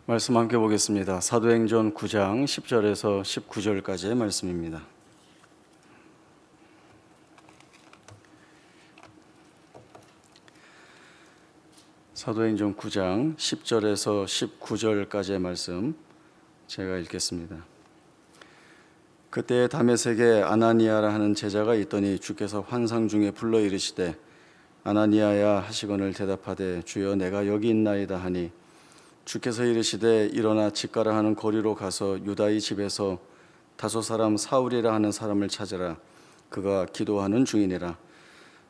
말씀 함께 보겠습니다. 사도행전 9장 10절에서 19절까지의 말씀입니다. 사도행전 9장 10절에서 19절까지의 말씀 제가 읽겠습니다. 그때 다메섹에 아나니아라 하는 제자가 있더니 주께서 환상 중에 불러 이르시되 아나니아야 하시거늘 대답하되 주여 내가 여기 있나이다 하니 주께서 이르시되 일어나 직가라 하는 거리로 가서 유다의 집에서 다소 사람 사울이라 하는 사람을 찾으라. 그가 기도하는 중이니라.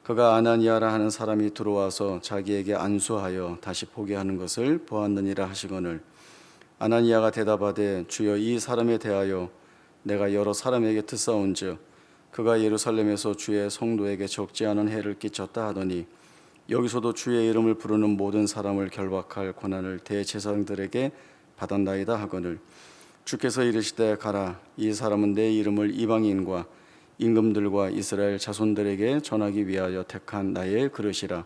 그가 아나니아라 하는 사람이 들어와서 자기에게 안수하여 다시 보게 하는 것을 보았느니라 하시거늘 아나니아가 대답하되 주여 이 사람에 대하여 내가 여러 사람에게 듣사온즉 그가 예루살렘에서 주의 성도에게 적지 않은 해를 끼쳤다 하더니 여기서도 주의 이름을 부르는 모든 사람을 결박할 권한을 대제사장들에게 받았나이다 하거늘 주께서 이르시되 가라. 이 사람은 내 이름을 이방인과 임금들과 이스라엘 자손들에게 전하기 위하여 택한 나의 그릇이라.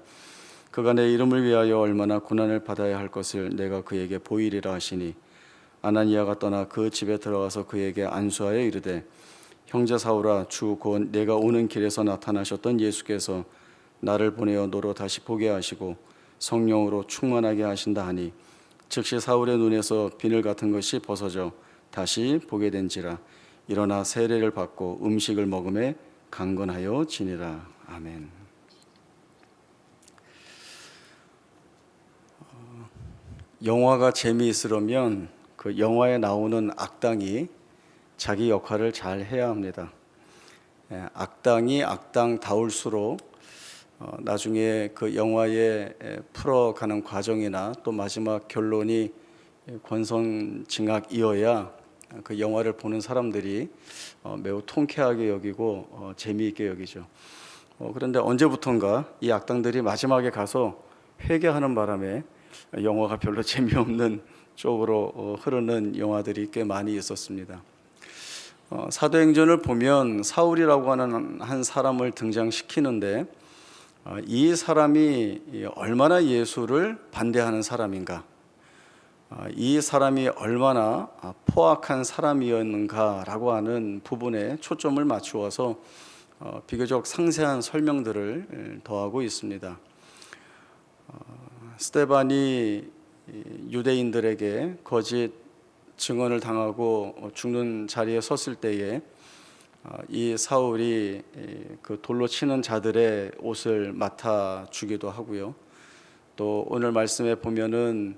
그가 내 이름을 위하여 얼마나 고난을 받아야 할 것을 내가 그에게 보이리라 하시니 아나니아가 떠나 그 집에 들어가서 그에게 안수하여 이르되 형제 사울아 주 곧 내가 오는 길에서 나타나셨던 예수께서 나를 보내어 너로 다시 보게 하시고 성령으로 충만하게 하신다 하니 즉시 사울의 눈에서 비늘 같은 것이 벗어져 다시 보게 된지라. 일어나 세례를 받고 음식을 먹음에 강건하여 지니라. 아멘. 영화가 재미있으려면 그 영화에 나오는 악당이 자기 역할을 잘 해야 합니다. 악당이 악당다울수록 나중에 그 영화에 풀어가는 과정이나 또 마지막 결론이 권선징악이어야 그 영화를 보는 사람들이 매우 통쾌하게 여기고 재미있게 여기죠. 그런데 언제부턴가 이 악당들이 마지막에 가서 회개하는 바람에 영화가 별로 재미없는 쪽으로 흐르는 영화들이 꽤 많이 있었습니다. 사도행전을 보면 사울이라고 하는 한 사람을 등장시키는데 이 사람이 얼마나 예수를 반대하는 사람인가, 이 사람이 얼마나 포악한 사람이었는가라고 하는 부분에 초점을 맞추어서 비교적 상세한 설명들을 더하고 있습니다. 스데반이 유대인들에게 거짓 증언을 당하고 죽는 자리에 섰을 때에 이 사울이 그 돌로 치는 자들의 옷을 맡아 주기도 하고요. 또 오늘 말씀에 보면은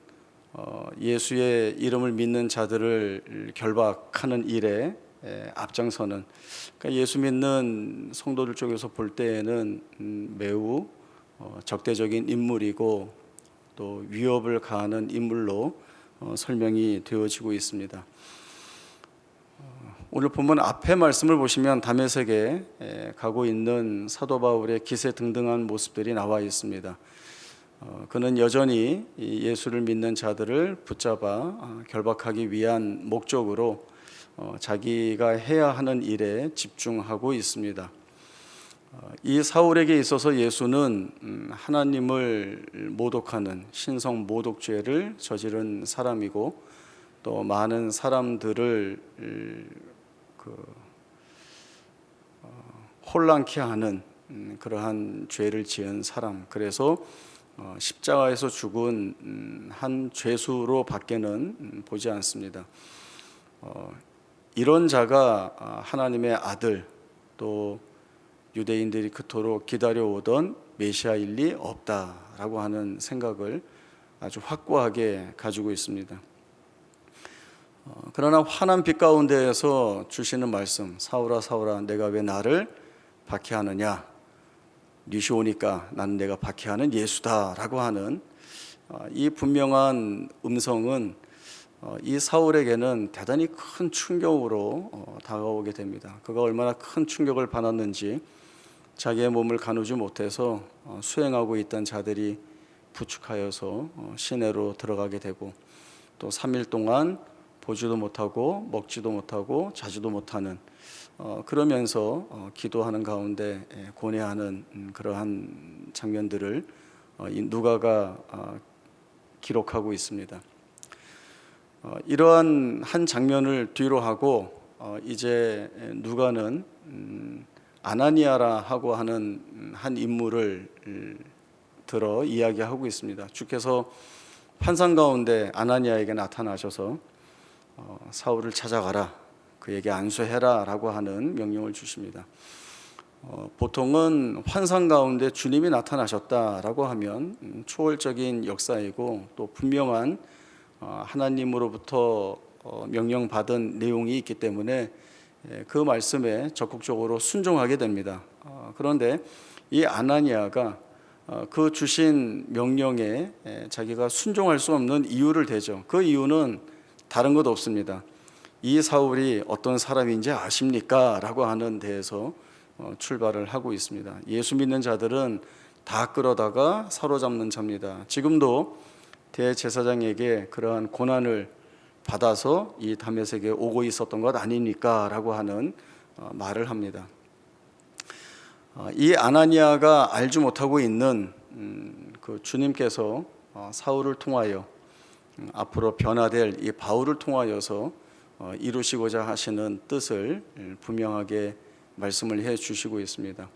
예수의 이름을 믿는 자들을 결박하는 일에 앞장서는, 그러니까 예수 믿는 성도들 쪽에서 볼 때에는 매우 적대적인 인물이고 또 위협을 가하는 인물로 설명이 되어지고 있습니다. 오늘 본문 앞에 말씀을 보시면 다메섹에 가고 있는 사도 바울의 기세등등한 모습들이 나와 있습니다. 그는 여전히 예수를 믿는 자들을 붙잡아 결박하기 위한 목적으로 자기가 해야 하는 일에 집중하고 있습니다. 이 사울에게 있어서 예수는 하나님을 모독하는 신성 모독죄를 저지른 사람이고 또 많은 사람들을 혼란케 하는 그러한 죄를 지은 사람, 그래서 십자가에서 죽은 한 죄수로 밖에는 보지 않습니다. 이런 자가 하나님의 아들, 또 유대인들이 그토록 기다려오던 메시아일 리 없다라고 하는 생각을 아주 확고하게 가지고 있습니다. 그러나 환한 빛 가운데에서 주시는 말씀, 사울아 사울아 내가 왜 나를 박해하느냐, 니시 오니까 나는 내가 박해하는 예수다라고 하는 이 분명한 음성은 이 사울에게는 대단히 큰 충격으로 다가오게 됩니다. 그가 얼마나 큰 충격을 받았는지 자기의 몸을 가누지 못해서 수행하고 있던 자들이 부축하여서 시내로 들어가게 되고 또 3일 동안 보지도 못하고 먹지도 못하고 자지도 못하는, 그러면서 기도하는 가운데 고뇌하는 그러한 장면들을 누가가 기록하고 있습니다. 이러한 한 장면을 뒤로 하고 이제 누가는 아나니아라 하고 하는 한 인물을 들어 이야기하고 있습니다. 주께서 환상 가운데 아나니아에게 나타나셔서 사울을 찾아가라, 그에게 안수해라 라고 하는 명령을 주십니다. 보통은 환상 가운데 주님이 나타나셨다라고 하면 초월적인 역사이고 또 분명한 하나님으로부터 명령받은 내용이 있기 때문에 그 말씀에 적극적으로 순종하게 됩니다. 그런데 이 아나니아가 그 주신 명령에 자기가 순종할 수 없는 이유를 대죠. 그 이유는 다른 것 없습니다. 이 사울이 어떤 사람인지 아십니까? 라고 하는 데에서 출발을 하고 있습니다. 예수 믿는 자들은 다 끌어다가 사로잡는 자입니다. 지금도 대제사장에게 그러한 고난을 받아서 이 다메섹에 오고 있었던 것 아닙니까? 라고 하는 말을 합니다. 이 아나니아가 알지 못하고 있는 그 주님께서 사울을 통하여 앞으로 변화될 이 바울을 통하여서 이루시고자 하시는 뜻을 분명하게 말씀을 해 주시고 있습니다.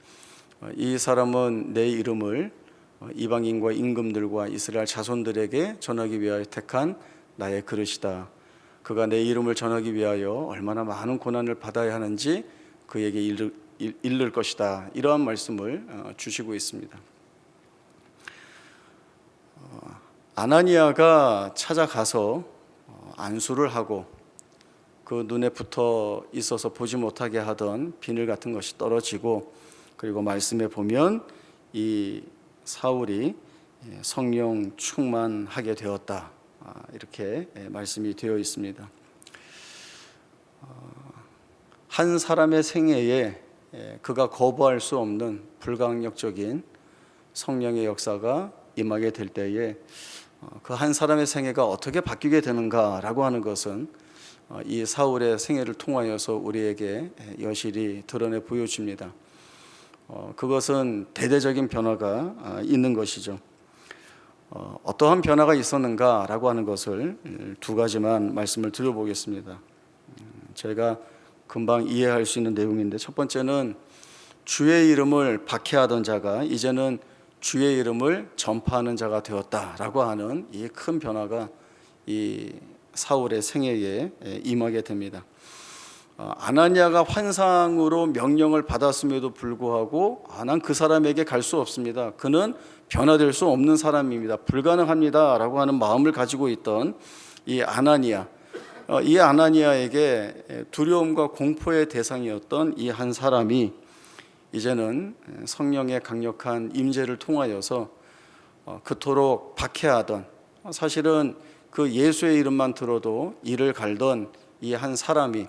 이 사람은 내 이름을 이방인과 임금들과 이스라엘 자손들에게 전하기 위하여 택한 나의 그릇이다. 그가 내 이름을 전하기 위하여 얼마나 많은 고난을 받아야 하는지 그에게 이를 것이다. 이러한 말씀을 주시고 있습니다. 아나니아가 찾아가서 안수를 하고 그 눈에 붙어 있어서 보지 못하게 하던 비늘 같은 것이 떨어지고, 그리고 말씀에 보면 이 사울이 성령 충만하게 되었다, 이렇게 말씀이 되어 있습니다. 한 사람의 생애에 그가 거부할 수 없는 불가항력적인 성령의 역사가 임하게 될 때에 그 한 사람의 생애가 어떻게 바뀌게 되는가라고 하는 것은 이 사울의 생애를 통하여서 우리에게 여실히 드러내 보여집니다. 그것은 대대적인 변화가 있는 것이죠. 어떠한 변화가 있었는가라고 하는 것을 두 가지만 말씀을 드려보겠습니다. 제가 금방 이해할 수 있는 내용인데, 첫 번째는 주의 이름을 박해하던 자가 이제는 주의 이름을 전파하는 자가 되었다라고 하는 이 큰 변화가 이 사울의 생애에 임하게 됩니다. 아나니아가 환상으로 명령을 받았음에도 불구하고 난 그 사람에게 갈 수 없습니다. 그는 변화될 수 없는 사람입니다. 불가능합니다 라고 하는 마음을 가지고 있던 이 아나니아에게 두려움과 공포의 대상이었던 이 한 사람이 이제는 성령의 강력한 임재를 통하여서 그토록 박해하던, 사실은 그 예수의 이름만 들어도 이를 갈던 이 한 사람이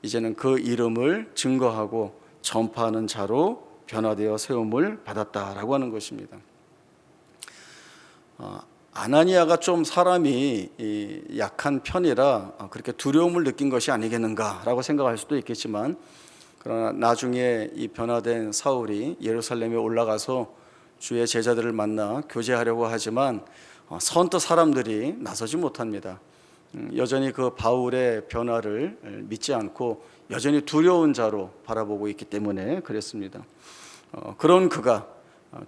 이제는 그 이름을 증거하고 전파하는 자로 변화되어 세움을 받았다라고 하는 것입니다. 아나니아가 좀 사람이 약한 편이라 그렇게 두려움을 느낀 것이 아니겠는가라고 생각할 수도 있겠지만, 그러나 나중에 이 변화된 사울이 예루살렘에 올라가서 주의 제자들을 만나 교제하려고 하지만 선뜻 사람들이 나서지 못합니다. 여전히 그 바울의 변화를 믿지 않고 여전히 두려운 자로 바라보고 있기 때문에 그랬습니다. 그런 그가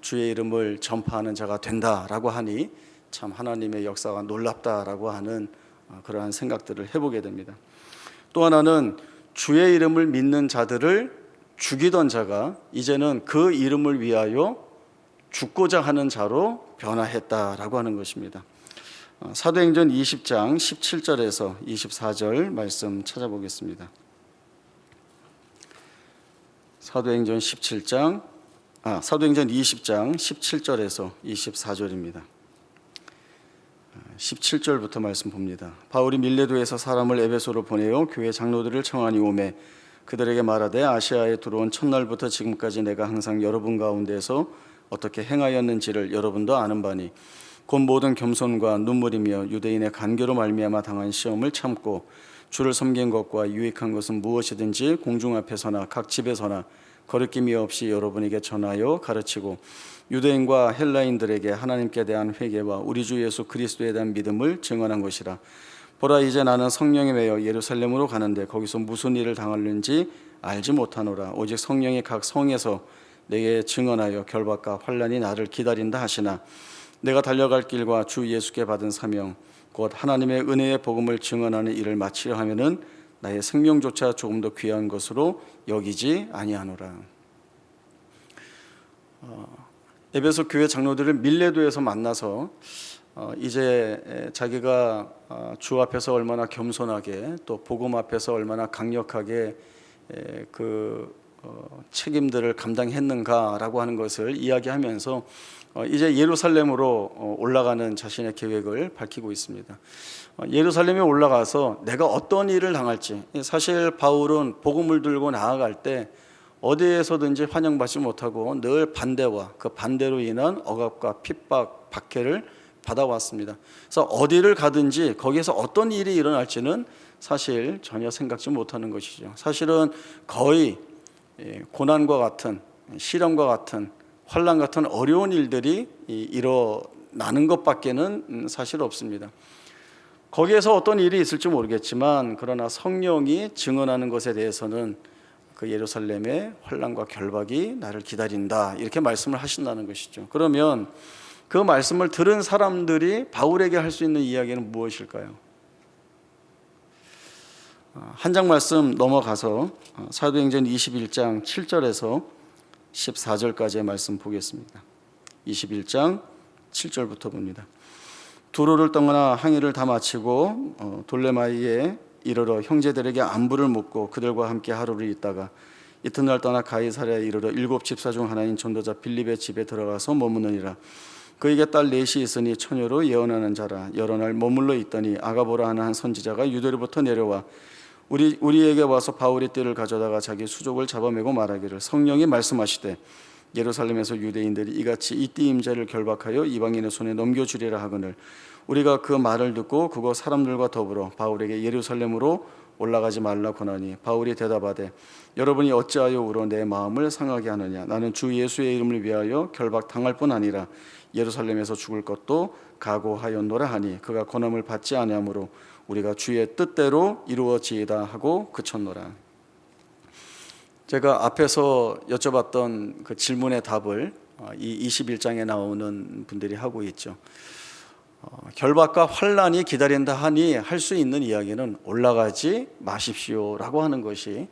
주의 이름을 전파하는 자가 된다라고 하니 참 하나님의 역사가 놀랍다라고 하는 그러한 생각들을 해보게 됩니다. 또 하나는 주의 이름을 믿는 자들을 죽이던 자가 이제는 그 이름을 위하여 죽고자 하는 자로 변화했다라고 하는 것입니다. 사도행전 20장 17절에서 24절 말씀 찾아보겠습니다. 사도행전 20장 17절에서 24절입니다. 17절부터 말씀 봅니다. 바울이 밀레도에서 사람을 에베소로 보내어 교회 장로들을 청하니 오매 그들에게 말하되 아시아에 들어온 첫날부터 지금까지 내가 항상 여러분 가운데서 어떻게 행하였는지를 여러분도 아는 바니 곧 모든 겸손과 눈물이며 유대인의 간교로 말미암아 당한 시험을 참고 주를 섬긴 것과 유익한 것은 무엇이든지 공중 앞에서나 각 집에서나 거리낌이 없이 여러분에게 전하여 가르치고 유대인과 헬라인들에게 하나님께 대한 회개와 우리 주 예수 그리스도에 대한 믿음을 증언한 것이라. 보라, 이제 나는 성령에 매여 예루살렘으로 가는데 거기서 무슨 일을 당하는지 알지 못하노라. 오직 성령이 각 성에서 내게 증언하여 결박과 환난이 나를 기다린다 하시나 내가 달려갈 길과 주 예수께 받은 사명 곧 하나님의 은혜의 복음을 증언하는 일을 마치려 하면은 나의 생명조차 조금 더 귀한 것으로 여기지 아니하노라. 에베소 교회 장로들을 밀레도에서 만나서 이제 자기가 주 앞에서 얼마나 겸손하게 또 복음 앞에서 얼마나 강력하게 그 책임들을 감당했는가라고 하는 것을 이야기하면서 이제 예루살렘으로 올라가는 자신의 계획을 밝히고 있습니다. 예루살렘에 올라가서 내가 어떤 일을 당할지, 사실 바울은 복음을 들고 나아갈 때 어디에서든지 환영받지 못하고 늘 반대와 그 반대로 인한 억압과 핍박, 박해를 받아왔습니다. 그래서 어디를 가든지 거기에서 어떤 일이 일어날지는 사실 전혀 생각지 못하는 것이죠. 사실은 거의 고난과 같은, 시련과 같은, 환난 같은 어려운 일들이 일어나는 것밖에는 사실 없습니다. 거기에서 어떤 일이 있을지 모르겠지만 그러나 성령이 증언하는 것에 대해서는 그 예루살렘의 환난과 결박이 나를 기다린다, 이렇게 말씀을 하신다는 것이죠. 그러면 그 말씀을 들은 사람들이 바울에게 할 수 있는 이야기는 무엇일까요? 한 장 말씀 넘어가서 사도행전 21장 7절에서 14절까지의 말씀 보겠습니다. 21장 7절부터 봅니다. 두로를 떠나 항해를 다 마치고 돌레마이에 이르러 형제들에게 안부를 묻고 그들과 함께 하루를 있다가 이튿날 떠나 가이사랴에 이르러 7 집사 중 하나인 전도자 빌립의 집에 들어가서 머무느니라. 그에게 딸 넷이 있으니 처녀로 예언하는 자라. 여러 날 머물러 있더니 아가보라 하는 한 선지자가 유대로부터 내려와 우리에게 와서 바울의 띠를 가져다가 자기 수족을 잡아매고 말하기를 성령이 말씀하시되 예루살렘에서 유대인들이 이같이 이 띠 임자를 결박하여 이방인의 손에 넘겨주리라 하거늘 우리가 그 말을 듣고 그곳 사람들과 더불어 바울에게 예루살렘으로 올라가지 말라 권하니 바울이 대답하되 여러분이 어찌하여 울어 내 마음을 상하게 하느냐. 나는 주 예수의 이름을 위하여 결박당할 뿐 아니라 예루살렘에서 죽을 것도 각오하였노라 하니 그가 권함을 받지 아니하므로 우리가 주의 뜻대로 이루어지이다 하고 그쳤노라. 제가 앞에서 여쭤봤던 그 질문의 답을 이 21장에 나오는 분들이 하고 있죠. 결박과 환난이 기다린다 하니 할 수 있는 이야기는 올라가지 마십시오라고 하는 것이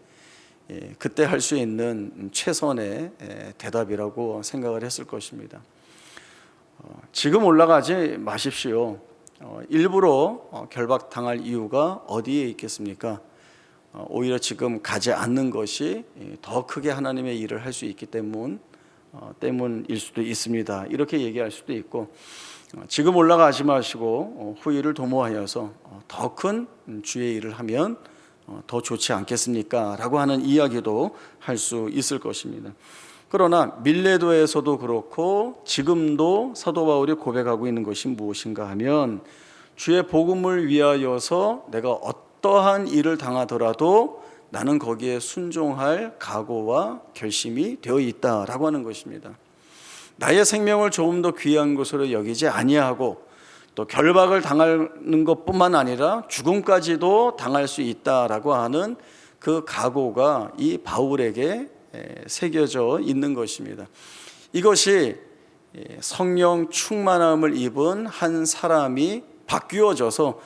그때 할 수 있는 최선의 대답이라고 생각을 했을 것입니다. 지금 올라가지 마십시오. 일부러 결박당할 이유가 어디에 있겠습니까? 오히려 지금 가지 않는 것이 더 크게 하나님의 일을 할 수 있기 때문일 수도 있습니다. 이렇게 얘기할 수도 있고 지금 올라가지 마시고 후일을 도모하여서 더 큰 주의 일을 하면 더 좋지 않겠습니까? 라고 하는 이야기도 할 수 있을 것입니다. 그러나 밀레도에서도 그렇고 지금도 사도 바울이 고백하고 있는 것이 무엇인가 하면 주의 복음을 위하여서 내가 어떠한 일을 당하더라도 나는 거기에 순종할 각오와 결심이 되어 있다라고 하는 것입니다. 나의 생명을 조금 더 귀한 것으로 여기지 아니하고 또 결박을 당하는 것뿐만 아니라 죽음까지도 당할 수 있다라고 하는 그 각오가 이 바울에게 새겨져 있는 것입니다. 이것이 성령 충만함을 입은 한 사람이 바뀌어져서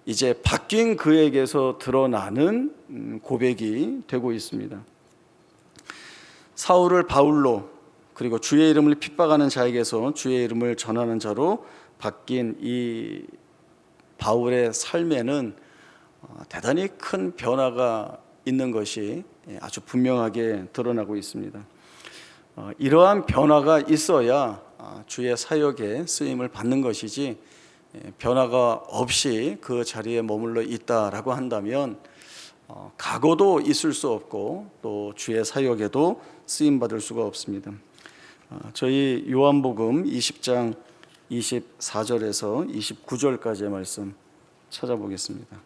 이제 바뀐 그에게서 드러나는 고백이 되고 있습니다. 사울을 바울로 그리고 주의 이름을 핍박하는 자에게서 주의 이름을 전하는 자로 바뀐 이 바울의 삶에는 대단히 큰 변화가 있는 것이 아주 분명하게 드러나고 있습니다. 이러한 변화가 있어야 주의 사역에 쓰임을 받는 것이지 변화가 없이 그 자리에 머물러 있다라고 한다면 각오도 있을 수 없고 또 주의 사역에도 쓰임 받을 수가 없습니다. 저희 요한복음 20장 24절에서 29절까지의 말씀 찾아보겠습니다.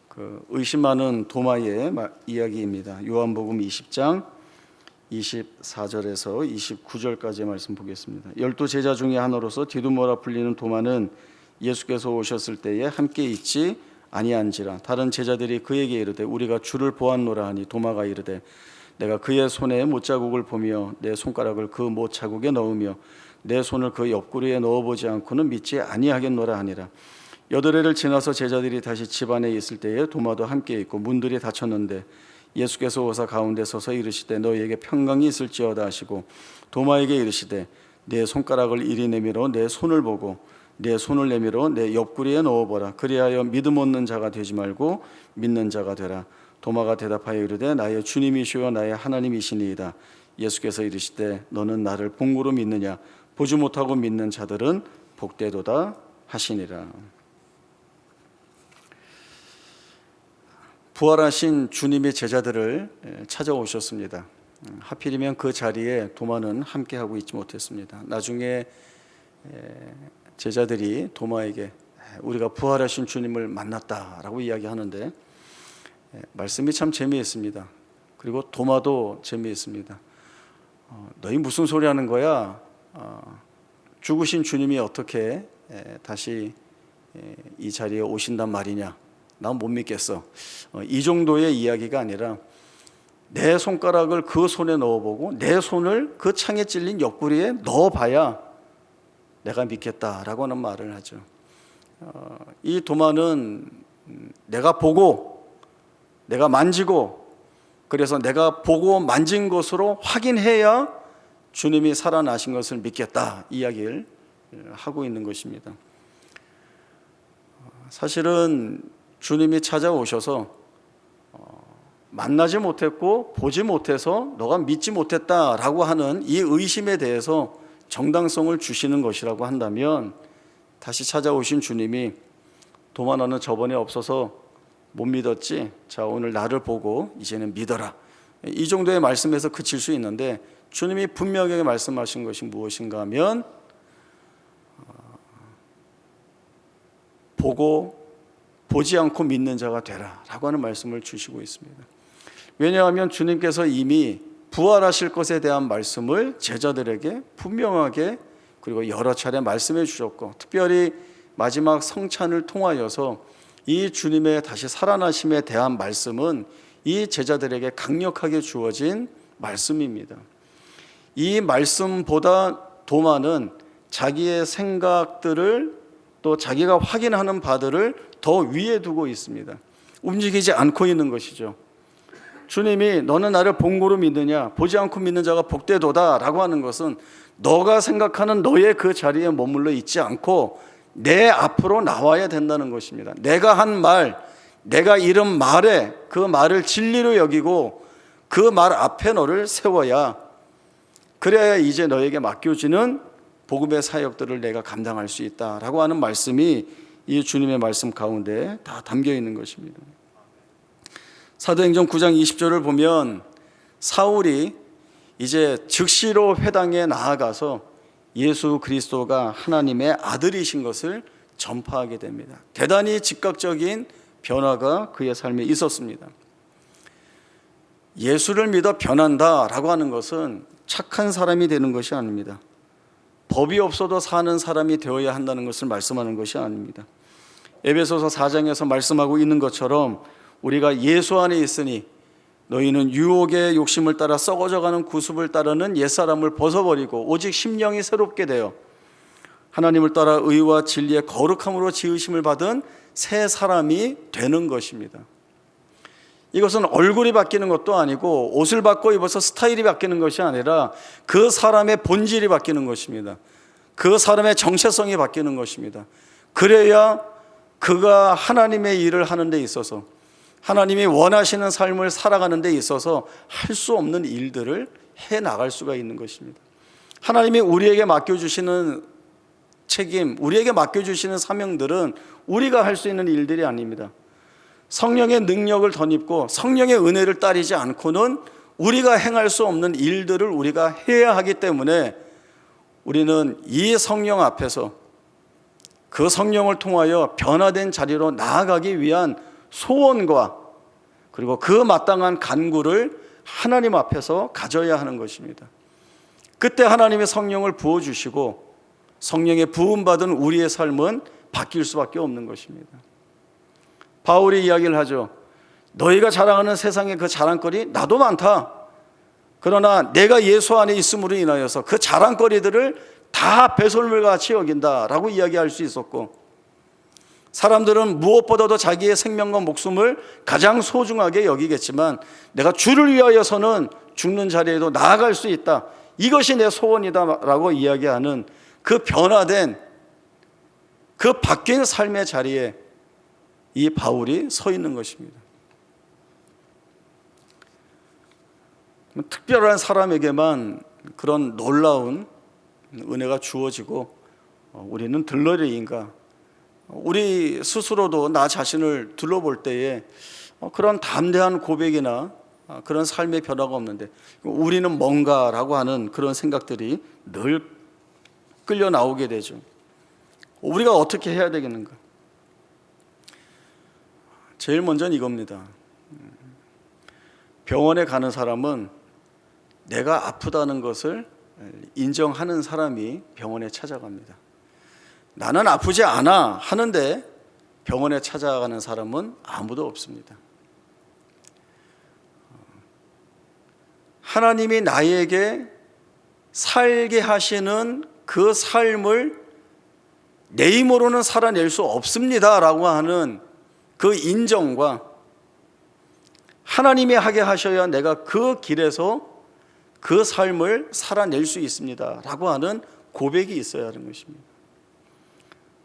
그 의심하는 도마의 이야기입니다. 요한복음 20장 24절에서 29절까지의 말씀 보겠습니다. 12제자 중에 하나로서 디두모라 불리는 도마는 예수께서 오셨을 때에 함께 있지 아니한지라. 다른 제자들이 그에게 이르되 우리가 주를 보았노라 하니 도마가 이르되 내가 그의 손에 못자국을 보며 내 손가락을 그 못자국에 넣으며 내 손을 그 옆구리에 넣어보지 않고는 믿지 아니하겠노라 하니라. 8해를 지나서 제자들이 다시 집 안에 있을 때에 도마도 함께 있고 문들이 닫혔는데 예수께서 오사 가운데 서서 이르시되 너희에게 평강이 있을지어다 하시고 도마에게 이르시되 내 손가락을 이리 내밀어 내 손을 보고 내 손을 내밀어 내 옆구리에 넣어보라. 그리하여 믿음 없는 자가 되지 말고 믿는 자가 되라. 도마가 대답하여 이르되 나의 주님이시여 나의 하나님이시니이다. 예수께서 이르시되 너는 나를 본고로 믿느냐? 보지 못하고 믿는 자들은 복되도다 하시니라. 부활하신 주님의 제자들을 찾아오셨습니다. 하필이면 그 자리에 도마는 함께하고 있지 못했습니다. 나중에 제자들이 도마에게 우리가 부활하신 주님을 만났다라고 이야기하는데 말씀이 참 재미있습니다. 그리고 도마도 재미있습니다. 너희 무슨 소리 하는 거야? 죽으신 주님이 어떻게 다시 이 자리에 오신단 말이냐? 난 못 믿겠어. 이 정도의 이야기가 아니라 내 손가락을 그 손에 넣어보고 내 손을 그 창에 찔린 옆구리에 넣어봐야 내가 믿겠다라고 하는 말을 하죠. 이 도마는 내가 보고 내가 만지고 그래서 내가 보고 만진 것으로 확인해야 주님이 살아나신 것을 믿겠다 이야기를 하고 있는 것입니다. 사실은 주님이 찾아오셔서 만나지 못했고 보지 못해서 너가 믿지 못했다라고 하는 이 의심에 대해서 정당성을 주시는 것이라고 한다면 다시 찾아오신 주님이 도마 너는 저번에 없어서 못 믿었지? 자 오늘 나를 보고 이제는 믿어라. 이 정도의 말씀에서 그칠 수 있는데 주님이 분명하게 말씀하신 것이 무엇인가 하면 보지 않고 믿는 자가 되라 라고 하는 말씀을 주시고 있습니다. 왜냐하면 주님께서 이미 부활하실 것에 대한 말씀을 제자들에게 분명하게 그리고 여러 차례 말씀해 주셨고 특별히 마지막 성찬을 통하여서 이 주님의 다시 살아나심에 대한 말씀은 이 제자들에게 강력하게 주어진 말씀입니다. 이 말씀보다 도마는 자기의 생각들을 또 자기가 확인하는 바들을 더 위에 두고 있습니다. 움직이지 않고 있는 것이죠. 주님이 너는 나를 본고로 믿느냐? 보지 않고 믿는 자가 복되도다 라고 하는 것은 너가 생각하는 너의 그 자리에 머물러 있지 않고 내 앞으로 나와야 된다는 것입니다. 내가 한 말, 내가 이른 말에 그 말을 진리로 여기고 그 말 앞에 너를 세워야 그래야 이제 너에게 맡겨지는 복음의 사역들을 내가 감당할 수 있다라고 하는 말씀이 이 주님의 말씀 가운데 다 담겨 있는 것입니다. 사도행전 9장 20절을 보면 사울이 이제 즉시로 회당에 나아가서 예수 그리스도가 하나님의 아들이신 것을 전파하게 됩니다. 대단히 즉각적인 변화가 그의 삶에 있었습니다. 예수를 믿어 변한다라고 하는 것은 착한 사람이 되는 것이 아닙니다. 법이 없어도 사는 사람이 되어야 한다는 것을 말씀하는 것이 아닙니다. 에베소서 4장에서 말씀하고 있는 것처럼 우리가 예수 안에 있으니 너희는 유혹의 욕심을 따라 썩어져가는 구습을 따르는 옛사람을 벗어버리고 오직 심령이 새롭게 되어 하나님을 따라 의와 진리의 거룩함으로 지으심을 받은 새 사람이 되는 것입니다. 이것은 얼굴이 바뀌는 것도 아니고 옷을 바꿔 입어서 스타일이 바뀌는 것이 아니라 그 사람의 본질이 바뀌는 것입니다. 그 사람의 정체성이 바뀌는 것입니다. 그래야 그가 하나님의 일을 하는 데 있어서 하나님이 원하시는 삶을 살아가는 데 있어서 할 수 없는 일들을 해나갈 수가 있는 것입니다. 하나님이 우리에게 맡겨주시는 책임, 우리에게 맡겨주시는 사명들은 우리가 할 수 있는 일들이 아닙니다. 성령의 능력을 덧입고 성령의 은혜를 따르지 않고는 우리가 행할 수 없는 일들을 우리가 해야 하기 때문에 우리는 이 성령 앞에서 그 성령을 통하여 변화된 자리로 나아가기 위한 소원과 그리고 그 마땅한 간구를 하나님 앞에서 가져야 하는 것입니다. 그때 하나님의 성령을 부어주시고 성령의 부음받은 우리의 삶은 바뀔 수밖에 없는 것입니다. 바울이 이야기를 하죠. 너희가 자랑하는 세상의 그 자랑거리 나도 많다. 그러나 내가 예수 안에 있음으로 인하여서 그 자랑거리들을 다 배설물같이 여긴다라고 이야기할 수 있었고, 사람들은 무엇보다도 자기의 생명과 목숨을 가장 소중하게 여기겠지만 내가 주를 위하여서는 죽는 자리에도 나아갈 수 있다. 이것이 내 소원이다라고 이야기하는 그 변화된 그 바뀐 삶의 자리에 이 바울이 서 있는 것입니다. 특별한 사람에게만 그런 놀라운 은혜가 주어지고 우리는 들러리인가? 우리 스스로도 나 자신을 둘러볼 때에 그런 담대한 고백이나 그런 삶의 변화가 없는데 우리는 뭔가라고 하는 그런 생각들이 늘 끌려 나오게 되죠. 우리가 어떻게 해야 되겠는가? 제일 먼저는 이겁니다. 병원에 가는 사람은 내가 아프다는 것을 인정하는 사람이 병원에 찾아갑니다. 나는 아프지 않아 하는데 병원에 찾아가는 사람은 아무도 없습니다. 하나님이 나에게 살게 하시는 그 삶을 내 힘으로는 살아낼 수 없습니다라고 하는 그 인정과 하나님이 하게 하셔야 내가 그 길에서 그 삶을 살아낼 수 있습니다라고 하는 고백이 있어야 하는 것입니다.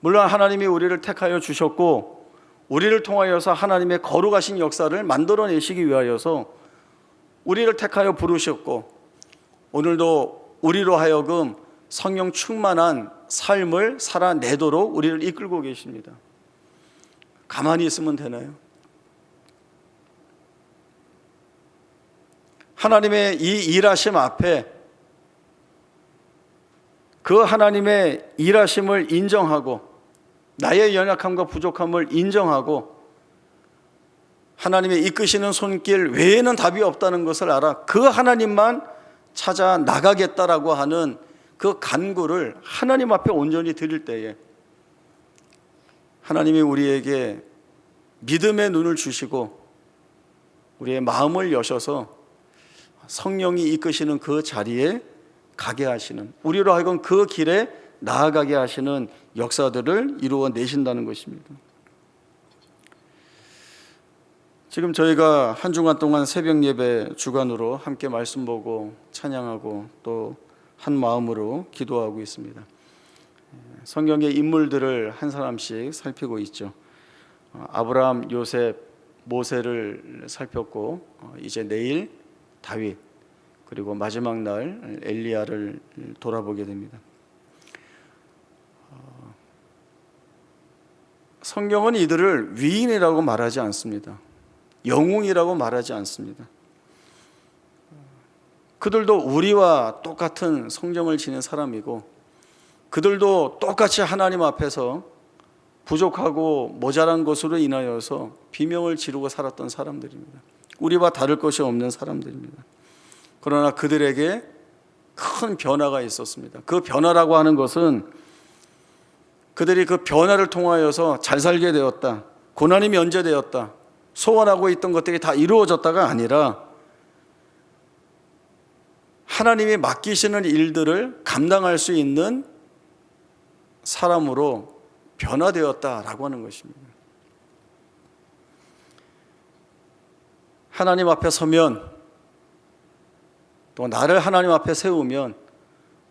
물론 하나님이 우리를 택하여 주셨고 우리를 통하여서 하나님의 거룩하신 역사를 만들어내시기 위하여서 우리를 택하여 부르셨고 오늘도 우리로 하여금 성령 충만한 삶을 살아내도록 우리를 이끌고 계십니다. 가만히 있으면 되나요? 하나님의 이 일하심 앞에 그 하나님의 일하심을 인정하고 나의 연약함과 부족함을 인정하고 하나님의 이끄시는 손길 외에는 답이 없다는 것을 알아 그 하나님만 찾아 나가겠다라고 하는 그 간구를 하나님 앞에 온전히 드릴 때에 하나님이 우리에게 믿음의 눈을 주시고 우리의 마음을 여셔서 성령이 이끄시는 그 자리에 가게 하시는, 우리로 하여금 그 길에 나아가게 하시는 역사들을 이루어내신다는 것입니다. 지금 저희가 한 주간 동안 새벽 예배 주간으로 함께 말씀 보고 찬양하고 또 한 마음으로 기도하고 있습니다. 성경의 인물들을 한 사람씩 살피고 있죠. 아브라함, 요셉, 모세를 살폈고 이제 내일 다윗, 그리고 마지막 날 엘리야를 돌아보게 됩니다. 성경은 이들을 위인이라고 말하지 않습니다. 영웅이라고 말하지 않습니다. 그들도 우리와 똑같은 성정을 지닌 사람이고 그들도 똑같이 하나님 앞에서 부족하고 모자란 것으로 인하여서 비명을 지르고 살았던 사람들입니다. 우리와 다를 것이 없는 사람들입니다. 그러나 그들에게 큰 변화가 있었습니다. 그 변화라고 하는 것은 그들이 그 변화를 통하여서 잘 살게 되었다, 고난이 면제되었다, 소원하고 있던 것들이 다 이루어졌다가 아니라 하나님이 맡기시는 일들을 감당할 수 있는 사람으로 변화되었다라고 하는 것입니다. 하나님 앞에 서면 또 나를 하나님 앞에 세우면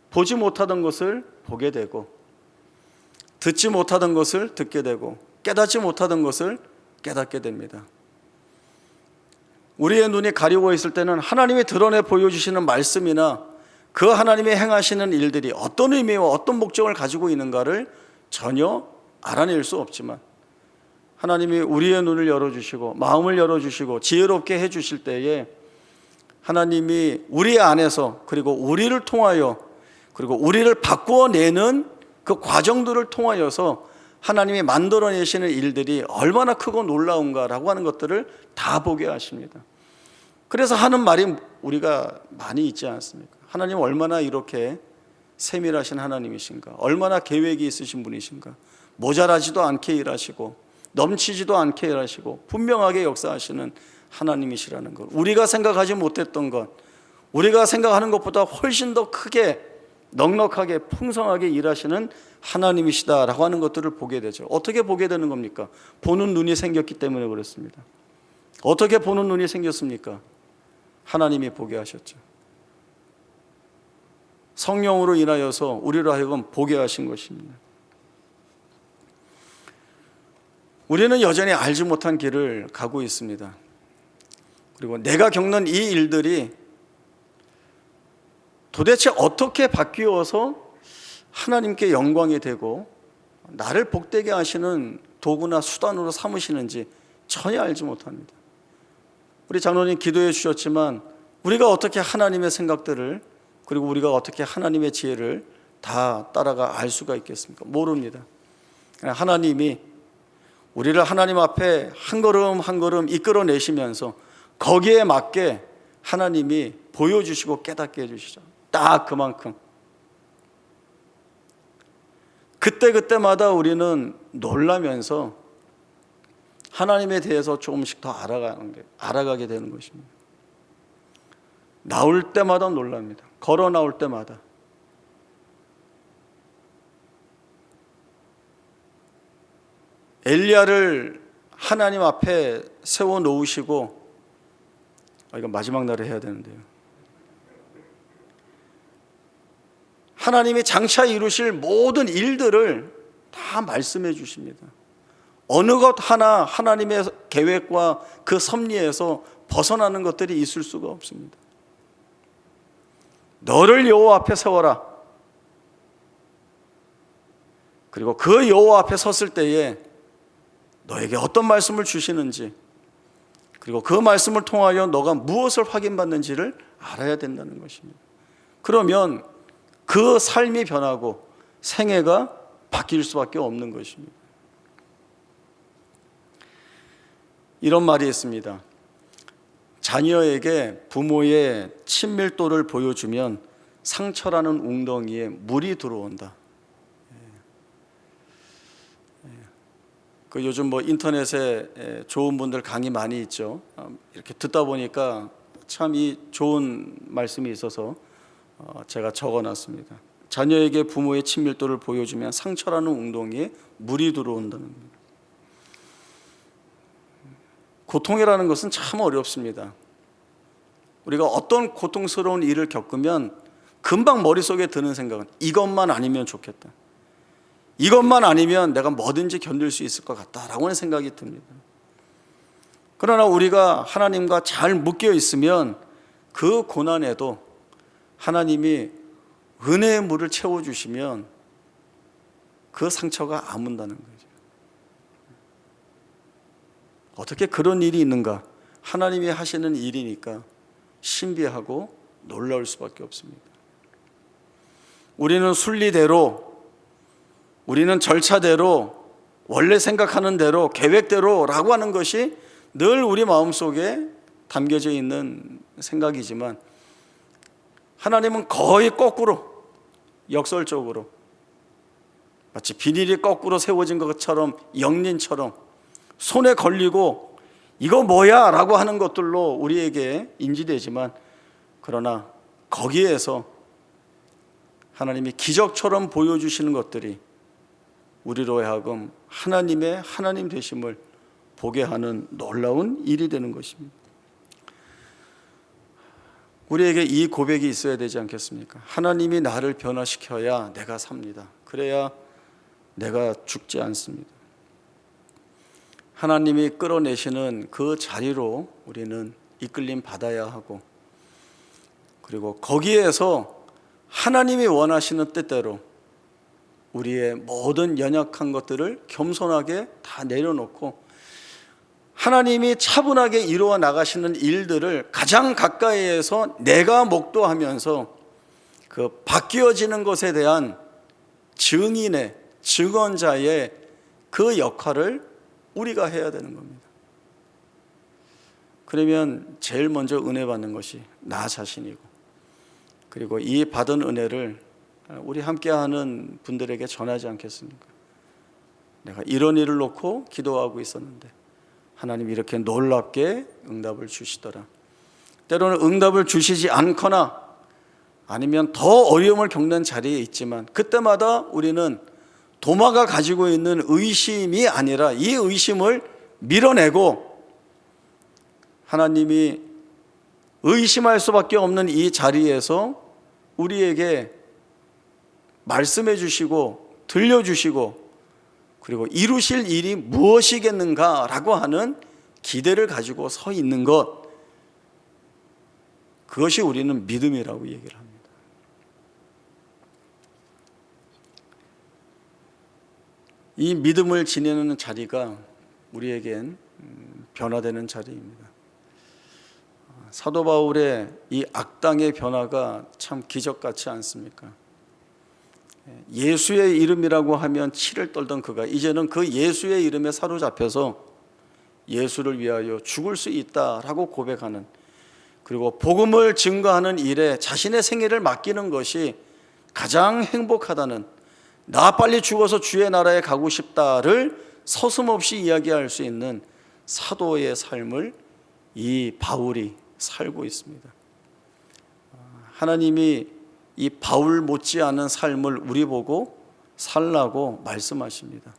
보지 못하던 것을 보게 되고 듣지 못하던 것을 듣게 되고 깨닫지 못하던 것을 깨닫게 됩니다. 우리의 눈이 가리고 있을 때는 하나님이 드러내 보여주시는 말씀이나 그 하나님이 행하시는 일들이 어떤 의미와 어떤 목적을 가지고 있는가를 전혀 알아낼 수 없지만 하나님이 우리의 눈을 열어주시고 마음을 열어주시고 지혜롭게 해주실 때에 하나님이 우리 안에서 그리고 우리를 통하여 그리고 우리를 바꾸어내는 그 과정들을 통하여서 하나님이 만들어내시는 일들이 얼마나 크고 놀라운가라고 하는 것들을 다 보게 하십니다. 그래서 하는 말이 우리가 많이 있지 않습니까? 하나님 얼마나 이렇게 세밀하신 하나님이신가, 얼마나 계획이 있으신 분이신가, 모자라지도 않게 일하시고 넘치지도 않게 일하시고 분명하게 역사하시는 하나님이시라는 것, 우리가 생각하지 못했던 것, 우리가 생각하는 것보다 훨씬 더 크게 넉넉하게 풍성하게 일하시는 하나님이시다라고 하는 것들을 보게 되죠. 어떻게 보게 되는 겁니까? 보는 눈이 생겼기 때문에 그렇습니다. 어떻게 보는 눈이 생겼습니까? 하나님이 보게 하셨죠. 성령으로 인하여서 우리로 하여금 보게 하신 것입니다. 우리는 여전히 알지 못한 길을 가고 있습니다. 그리고 내가 겪는 이 일들이 도대체 어떻게 바뀌어서 하나님께 영광이 되고 나를 복되게 하시는 도구나 수단으로 삼으시는지 전혀 알지 못합니다. 우리 장로님 기도해 주셨지만 우리가 어떻게 하나님의 생각들을, 그리고 우리가 어떻게 하나님의 지혜를 다 따라가 알 수가 있겠습니까? 모릅니다. 하나님이 우리를 하나님 앞에 한 걸음 한 걸음 이끌어내시면서 거기에 맞게 하나님이 보여주시고 깨닫게 해주시죠. 딱 그만큼. 그때마다 우리는 놀라면서 하나님에 대해서 조금씩 더 알아가게 되는 것입니다. 나올 때마다 놀랍니다. 걸어 나올 때마다. 엘리야를 하나님 앞에 세워 놓으시고, 이건 마지막 날에 해야 되는데요. 하나님이 장차 이루실 모든 일들을 다 말씀해 주십니다. 어느 것 하나 하나님의 계획과 그 섭리에서 벗어나는 것들이 있을 수가 없습니다. 너를 여호와 앞에 세워라. 그리고 그 여호와 앞에 섰을 때에 너에게 어떤 말씀을 주시는지, 그리고 그 말씀을 통하여 너가 무엇을 확인받는지를 알아야 된다는 것입니다. 그러면 그 삶이 변하고 생애가 바뀔 수밖에 없는 것입니다. 이런 말이 있습니다. 자녀에게 부모의 친밀도를 보여주면 상처라는 웅덩이에 물이 들어온다. 그 요즘 인터넷에 좋은 분들 강의 많이 있죠. 이렇게 듣다 보니까 참 이 좋은 말씀이 있어서 제가 적어놨습니다. 자녀에게 부모의 친밀도를 보여주면 상처라는 웅덩이에 물이 들어온다는 겁니다. 고통이라는 것은 참 어렵습니다. 우리가 어떤 고통스러운 일을 겪으면 금방 머릿속에 드는 생각은 이것만 아니면 좋겠다, 이것만 아니면 내가 뭐든지 견딜 수 있을 것 같다라고 하는 생각이 듭니다. 그러나 우리가 하나님과 잘 묶여 있으면 그 고난에도 하나님이 은혜의 물을 채워주시면 그 상처가 아문다는 거죠. 어떻게 그런 일이 있는가? 하나님이 하시는 일이니까 신비하고 놀라울 수밖에 없습니다. 우리는 순리대로, 우리는 절차대로, 원래 생각하는 대로, 계획대로라고 하는 것이 늘 우리 마음속에 담겨져 있는 생각이지만 하나님은 거의 거꾸로, 역설적으로, 마치 비닐이 거꾸로 세워진 것처럼, 영린처럼 손에 걸리고 이거 뭐야? 라고 하는 것들로 우리에게 인지되지만, 그러나 거기에서 하나님이 기적처럼 보여주시는 것들이 우리로 하여금 하나님의 하나님 되심을 보게 하는 놀라운 일이 되는 것입니다. 우리에게 이 고백이 있어야 되지 않겠습니까? 하나님이 나를 변화시켜야 내가 삽니다. 그래야 내가 죽지 않습니다. 하나님이 끌어내시는 그 자리로 우리는 이끌림 받아야 하고, 그리고 거기에서 하나님이 원하시는 뜻대로 우리의 모든 연약한 것들을 겸손하게 다 내려놓고 하나님이 차분하게 이루어 나가시는 일들을 가장 가까이에서 내가 목도하면서 그 바뀌어지는 것에 대한 증인의, 증언자의 그 역할을 우리가 해야 되는 겁니다. 그러면 제일 먼저 은혜 받는 것이 나 자신이고, 그리고 이 받은 은혜를 우리 함께하는 분들에게 전하지 않겠습니까? 내가 이런 일을 놓고 기도하고 있었는데 하나님 이렇게 놀랍게 응답을 주시더라. 때로는 응답을 주시지 않거나 아니면 더 어려움을 겪는 자리에 있지만, 그때마다 우리는 도마가 가지고 있는 의심이 아니라 이 의심을 밀어내고 하나님이 의심할 수밖에 없는 이 자리에서 우리에게 말씀해 주시고 들려주시고, 그리고 이루실 일이 무엇이겠는가라고 하는 기대를 가지고 서 있는 것, 그것이 우리는 믿음이라고 얘기를 합니다. 이 믿음을 지니는 자리가 우리에겐 변화되는 자리입니다. 사도 바울의 이 악당의 변화가 참 기적같지 않습니까? 예수의 이름이라고 하면 치를 떨던 그가 이제는 그 예수의 이름에 사로잡혀서 예수를 위하여 죽을 수 있다라고 고백하는, 그리고 복음을 증거하는 일에 자신의 생애를 맡기는 것이 가장 행복하다는, 나 빨리 죽어서 주의 나라에 가고 싶다를 서슴없이 이야기할 수 있는 사도의 삶을 이 바울이 살고 있습니다. 하나님이 이 바울 못지않은 삶을 우리 보고 살라고 말씀하십니다.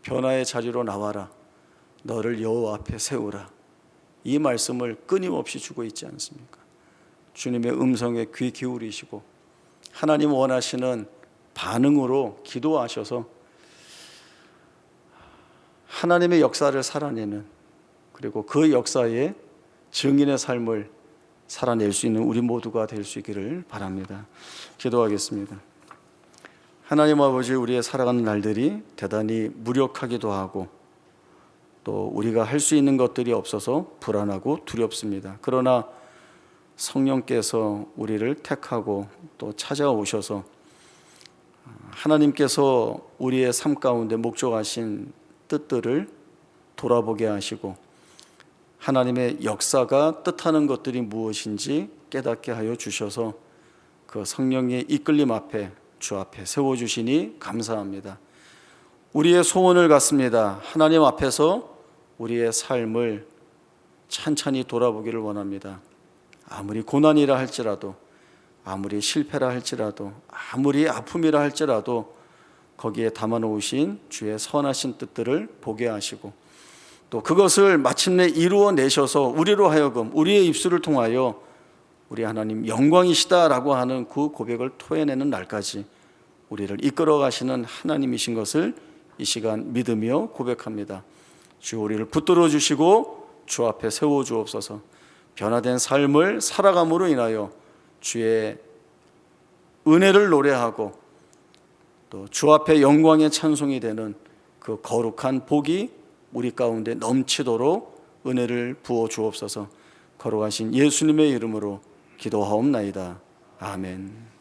변화의 자리로 나와라, 너를 여호와 앞에 세우라. 이 말씀을 끊임없이 주고 있지 않습니까? 주님의 음성에 귀 기울이시고 하나님 원하시는 반응으로 기도하셔서 하나님의 역사를 살아내는, 그리고 그 역사에 증인의 삶을 살아낼 수 있는 우리 모두가 될 수 있기를 바랍니다. 기도하겠습니다. 하나님 아버지, 우리의 살아가는 날들이 대단히 무력하기도 하고 또 우리가 할 수 있는 것들이 없어서 불안하고 두렵습니다. 그러나 성령께서 우리를 택하고 또 찾아오셔서 하나님께서 우리의 삶 가운데 목적하신 뜻들을 돌아보게 하시고 하나님의 역사가 뜻하는 것들이 무엇인지 깨닫게 하여 주셔서 그 성령의 이끌림 앞에 주 앞에 세워주시니 감사합니다. 우리의 소원을 갖습니다. 하나님 앞에서 우리의 삶을 찬찬히 돌아보기를 원합니다. 아무리 고난이라 할지라도, 아무리 실패라 할지라도, 아무리 아픔이라 할지라도 거기에 담아놓으신 주의 선하신 뜻들을 보게 하시고 또 그것을 마침내 이루어내셔서 우리로 하여금 우리의 입술을 통하여 우리 하나님 영광이시다라고 하는 그 고백을 토해내는 날까지 우리를 이끌어 가시는 하나님이신 것을 이 시간 믿으며 고백합니다. 주 우리를 붙들어 주시고 주 앞에 세워 주옵소서. 변화된 삶을 살아감으로 인하여 주의 은혜를 노래하고 또 주 앞에 영광의 찬송이 되는 그 거룩한 복이 우리 가운데 넘치도록 은혜를 부어 주옵소서. 거룩하신 예수님의 이름으로 기도하옵나이다. 아멘.